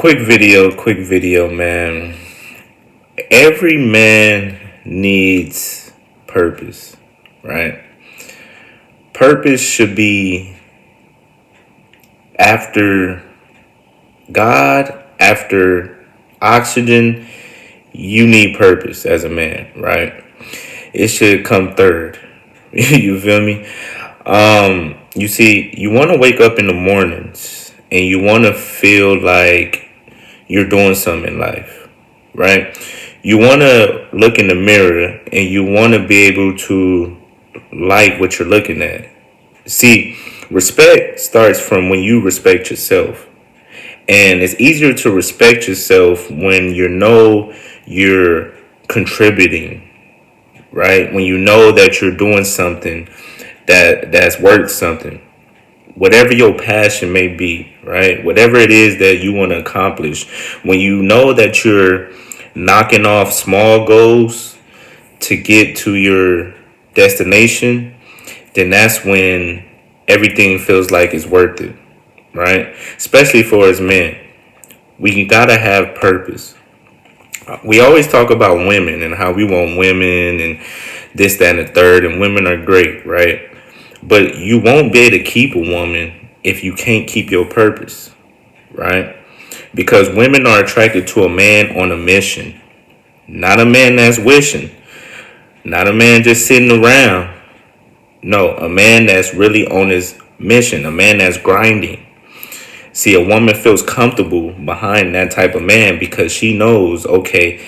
Quick video, man. Every man needs purpose, right? Purpose should be after God, after oxygen. You need purpose as a man, right? It should come third. You feel me? You see, you want to wake up in the mornings and you want to feel like you're doing something in life, right? You want to look in the mirror and you want to be able to like what you're looking at. See, respect starts from when you respect yourself. And it's easier to respect yourself when you know you're contributing, right? When you know that you're doing something that's worth something. Whatever your passion may be, right? Whatever it is that you want to accomplish, when you know that you're knocking off small goals to get to your destination, then that's when everything feels like it's worth it, right? Especially for us men. We gotta have purpose. We always talk about women and how we want women and this, that, and the third, and women are great, right? But you won't be able to keep a woman if you can't keep your purpose, right? Because women are attracted to a man on a mission, not a man that's wishing, not a man just sitting around. No, a man that's really on his mission, a man that's grinding. See, a woman feels comfortable behind that type of man because she knows, okay,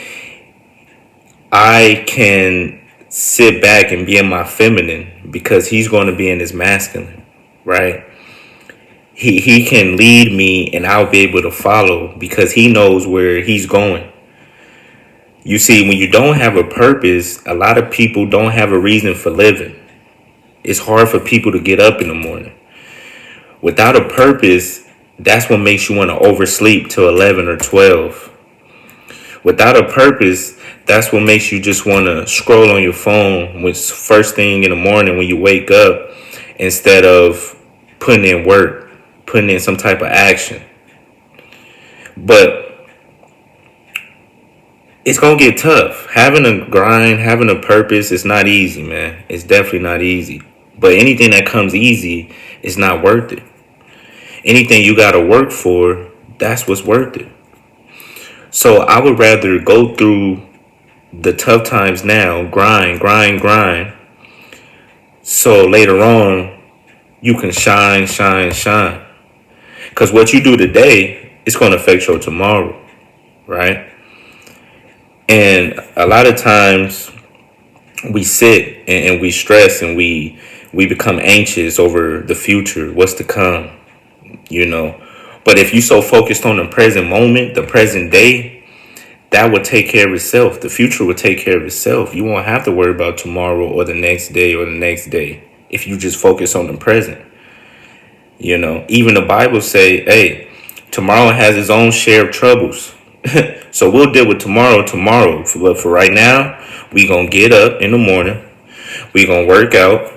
I can sit back and be in my feminine because he's going to be in his masculine, right? He can lead me and I'll be able to follow because he knows where he's going. You see, when you don't have a purpose, a lot of people don't have a reason for living. It's hard for people to get up in the morning. Without a purpose, that's what makes you want to oversleep till 11 or 12. Without a purpose, that's what makes you just want to scroll on your phone with first thing in the morning when you wake up instead of putting in work, putting in some type of action. But it's going to get tough. Having a grind, having a purpose, it's not easy, man. It's definitely not easy. But anything that comes easy is not worth it. Anything you got to work for, that's what's worth it. So I would rather go through the tough times now, grind. So later on, you can shine. Because what you do today is going to affect your tomorrow, right? And a lot of times we sit and we stress and we become anxious over the future, what's to come, you know. But if you so focused on the present moment, the present day, that would take care of itself. The future would take care of itself. You won't have to worry about tomorrow or the next day or the next day if you just focus on the present. You know, even the Bible say, hey, tomorrow has its own share of troubles. So we'll deal with tomorrow. But for right now, we going to get up in the morning. We going to work out.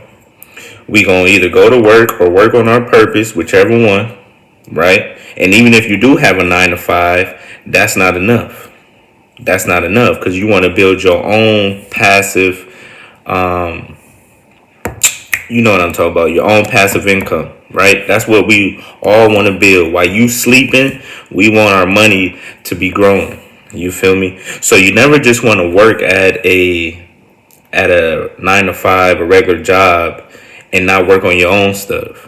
We going to either go to work or work on our purpose, whichever one, right? And even if you do have a 9 to 5, that's not enough. That's not enough because you want to build your own passive, you know what I'm talking about, your own passive income, right? That's what we all want to build. While you sleeping, we want our money to be growing. You feel me? So you never just want to work at a 9 to 5, a regular job, and not work on your own stuff.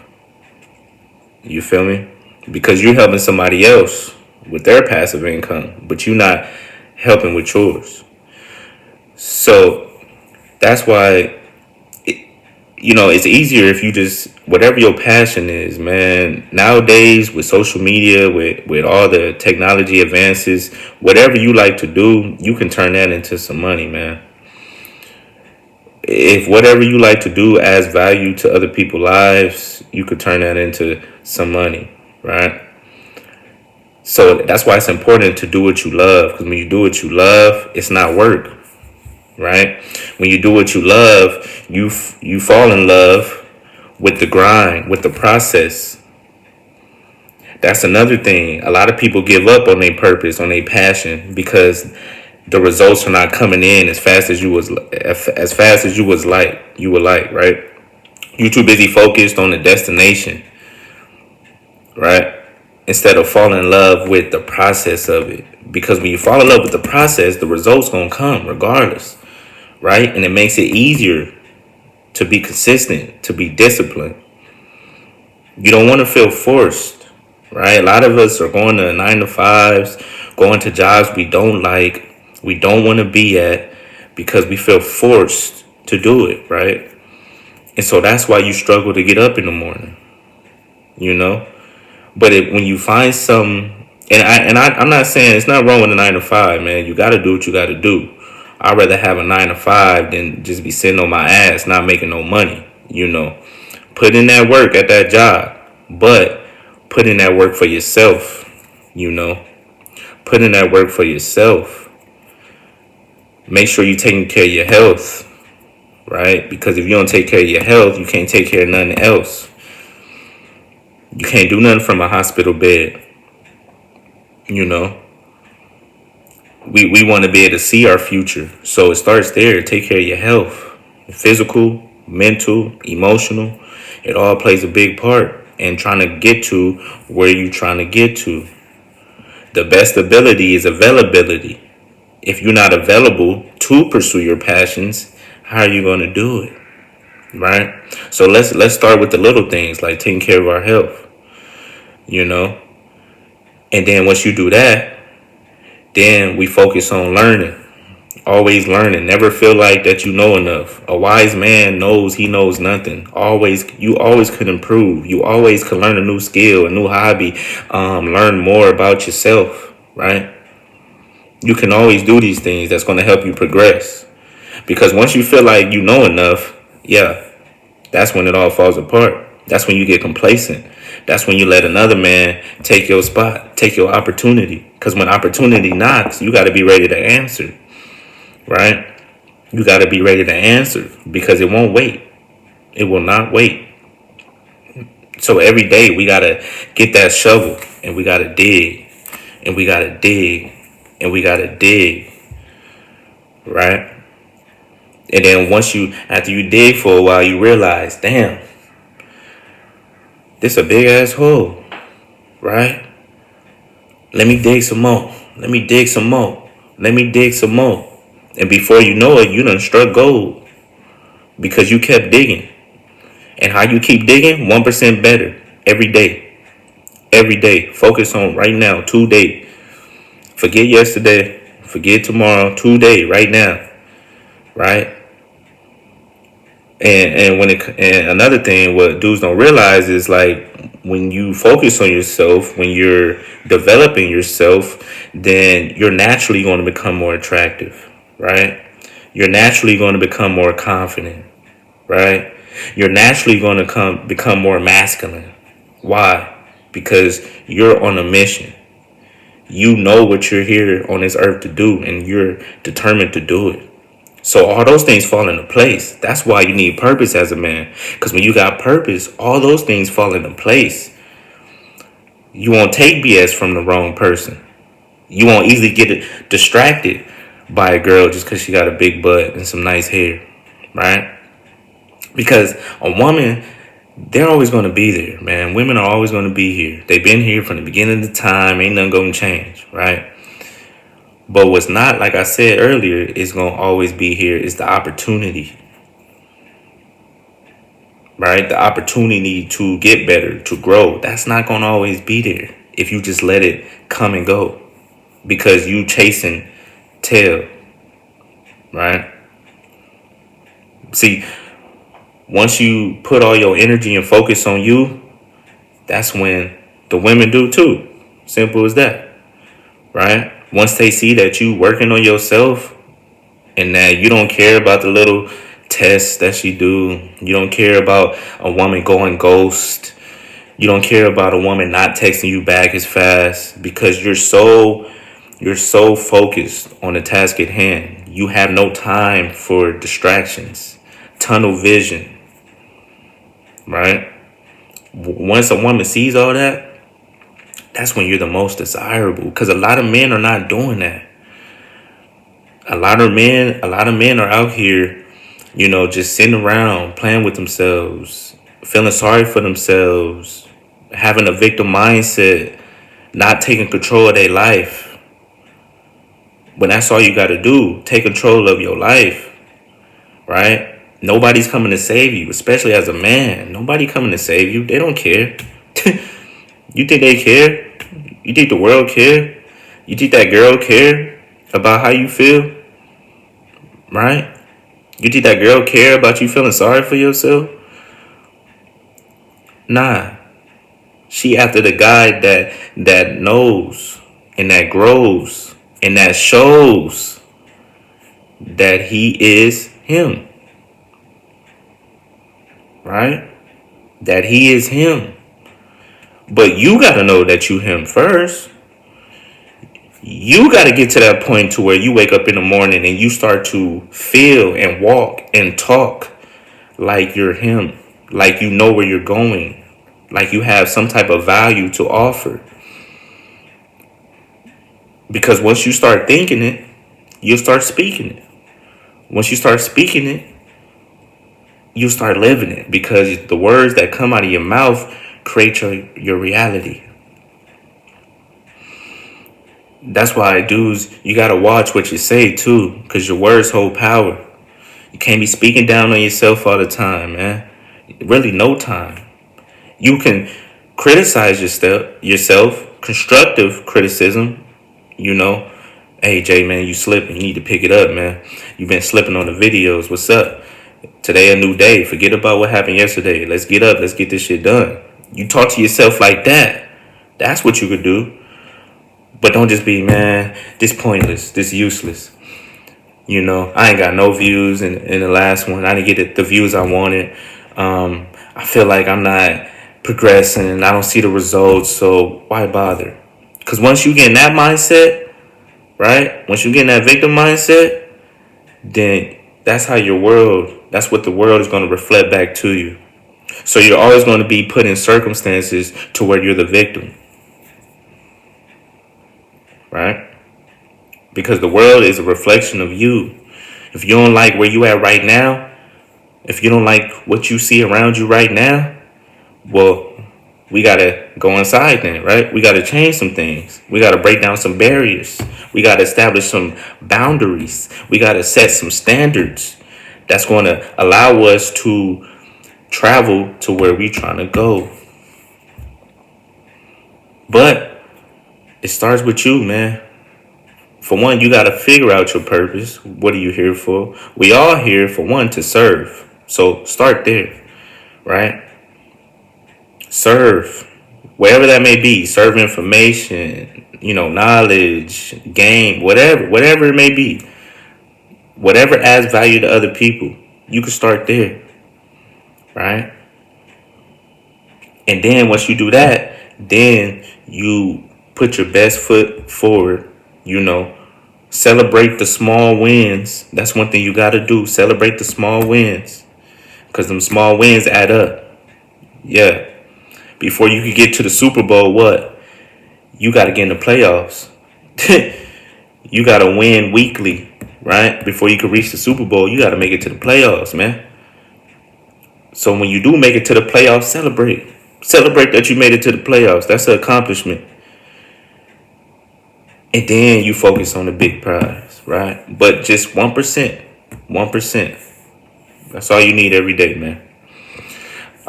You feel me? Because you're helping somebody else with their passive income, but you're not helping with yours. So that's why, it's easier if you just, whatever your passion is, man. Nowadays with social media, with all the technology advances, whatever you like to do, you can turn that into some money, man. If whatever you like to do adds value to other people's lives, you could turn that into some money, right? So that's why it's important to do what you love. Because when you do what you love, it's not work, right? When you do what you love, you fall in love with the grind, with the process. That's another thing. A lot of people give up on their purpose, on their passion, because the results are not coming in as fast as you would like, right? You're too busy focused on the destination, right? Instead of falling in love with the process of it. Because when you fall in love with the process, the results gonna come regardless, right? And it makes it easier to be consistent, to be disciplined. You don't want to feel forced, right? A lot of us are going to 9 to 5s, going to jobs we don't like, we don't want to be at because we feel forced to do it, right? And so that's why you struggle to get up in the morning, you know? But when you find some, I'm not saying it's not wrong with a 9 to 5, man. You got to do what you got to do. I'd rather have a 9 to 5 than just be sitting on my ass, not making no money, you know? Put in that work at that job, but put in that work for yourself, you know. Put in that work for yourself. Make sure you're taking care of your health, right? Because if you don't take care of your health, you can't take care of nothing else. You can't do nothing from a hospital bed, you know. We want to be able to see our future. So it starts there. Take care of your health. Physical, mental, emotional. It all plays a big part in trying to get to where you're trying to get to. The best ability is availability. If you're not available to pursue your passions, how are you going to do it? Right? So let's start with the little things like taking care of our health, you know? And then once you do that, then we focus on learning. Always learning. Never feel like that you know enough. A wise man knows he knows nothing. You always could improve. You always could learn a new skill, a new hobby, learn more about yourself, right? You can always do these things that's going to help you progress. Because once you feel like you know enough, yeah, that's when it all falls apart. That's when you get complacent. That's when you let another man take your spot, take your opportunity. Because when opportunity knocks, you got to be ready to answer, right? You got to be ready to answer because it won't wait. It will not wait. So every day we got to get that shovel and we got to dig and we got to dig and we got to dig, right? And then after you dig for a while, you realize, damn, this a big ass hole, right? Let me dig some more. Let me dig some more. Let me dig some more. And before you know it, you done struck gold because you kept digging. And how you keep digging? 1% better every day. Every day. Focus on right now, today. Forget yesterday. Forget tomorrow. Today, right now. Right? And another thing, what dudes don't realize is like when you focus on yourself, when you're developing yourself, then you're naturally going to become more attractive, right? You're naturally going to become more confident, right? You're naturally going to become more masculine. Why? Because you're on a mission. You know what you're here on this earth to do, and you're determined to do it. So all those things fall into place. That's why you need purpose as a man. Because when you got purpose, all those things fall into place. You won't take BS from the wrong person. You won't easily get distracted by a girl just because she got a big butt and some nice hair, right? Because a woman, they're always going to be there, man. Women are always going to be here. They've been here from the beginning of the time. Ain't nothing going to change, right? But what's not, like I said earlier, is going to always be here is the opportunity, right? The opportunity to get better, to grow. That's not going to always be there if you just let it come and go because you chasing tail, right? See, once you put all your energy and focus on you, that's when the women do too. Simple as that, right? Once they see that you working on yourself and that you don't care about the little tests that she do, you don't care about a woman going ghost, you don't care about a woman not texting you back as fast because you're so focused on the task at hand. You have no time for distractions, tunnel vision, right? Once a woman sees all that, that's when you're the most desirable. Because a lot of men are not doing that. A lot of men are out here, just sitting around playing with themselves, feeling sorry for themselves, having a victim mindset, not taking control of their life. When that's all you got to do, take control of your life, right? Nobody's coming to save you, especially as a man. Nobody coming to save you. They don't care. You think they care? You think the world care? You think that girl care about how you feel, right? You think that girl care about you feeling sorry for yourself? Nah. She after the guy that knows and that grows and that shows that he is him, right? That he is him. But you gotta know that you him first. You gotta get to that point to where you wake up in the morning and you start to feel and walk and talk like you're him, like you know where you're going, like you have some type of value to offer. Because once you start thinking it, you'll start speaking it. Once you start speaking it, you start living it, because the words that come out of your mouth create your reality. That's why, dudes, you gotta watch what you say too, because your words hold power. You can't be speaking down on yourself all the time, man. Really, no time. You can criticize yourself, constructive criticism, you know. Hey, Jay, man, you slipping. You need to pick it up, man. You've been slipping on the videos. What's up? Today a new day. Forget about what happened yesterday. Let's get up. Let's get this shit done. You talk to yourself like that. That's what you could do. But don't just be, man, this pointless, this useless. I ain't got no views in the last one. I didn't get the views I wanted. I feel like I'm not progressing and I don't see the results. So why bother? Because once you get in that mindset, right? Once you get in that victim mindset, then that's what the world is going to reflect back to you. So you're always going to be put in circumstances to where you're the victim, right? Because the world is a reflection of you. If you don't like where you at right now, if you don't like what you see around you right now, well, we got to go inside then, right? We got to change some things. We got to break down some barriers. We got to establish some boundaries. We got to set some standards that's going to allow us to travel to where we trying to go. But it starts with you, man. For one, you got to figure out your purpose. What are you here for? We all here for one, to serve. So start there, right? Serve, wherever that may be. Serve information, knowledge, game, whatever it may be. Whatever adds value to other people, you can start there, right? And then once you do that, then you put your best foot forward, celebrate the small wins. That's one thing you got to do. Celebrate the small wins, because them small wins add up. Yeah. Before you can get to the Super Bowl, what? You got to get in the playoffs. You got to win weekly, right? Before you can reach the Super Bowl, you got to make it to the playoffs, man. So when you do make it to the playoffs, celebrate. Celebrate that you made it to the playoffs. That's an accomplishment. And then you focus on the big prize, right? But just 1%. 1%. That's all you need every day, man.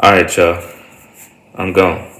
All right, y'all. I'm gone.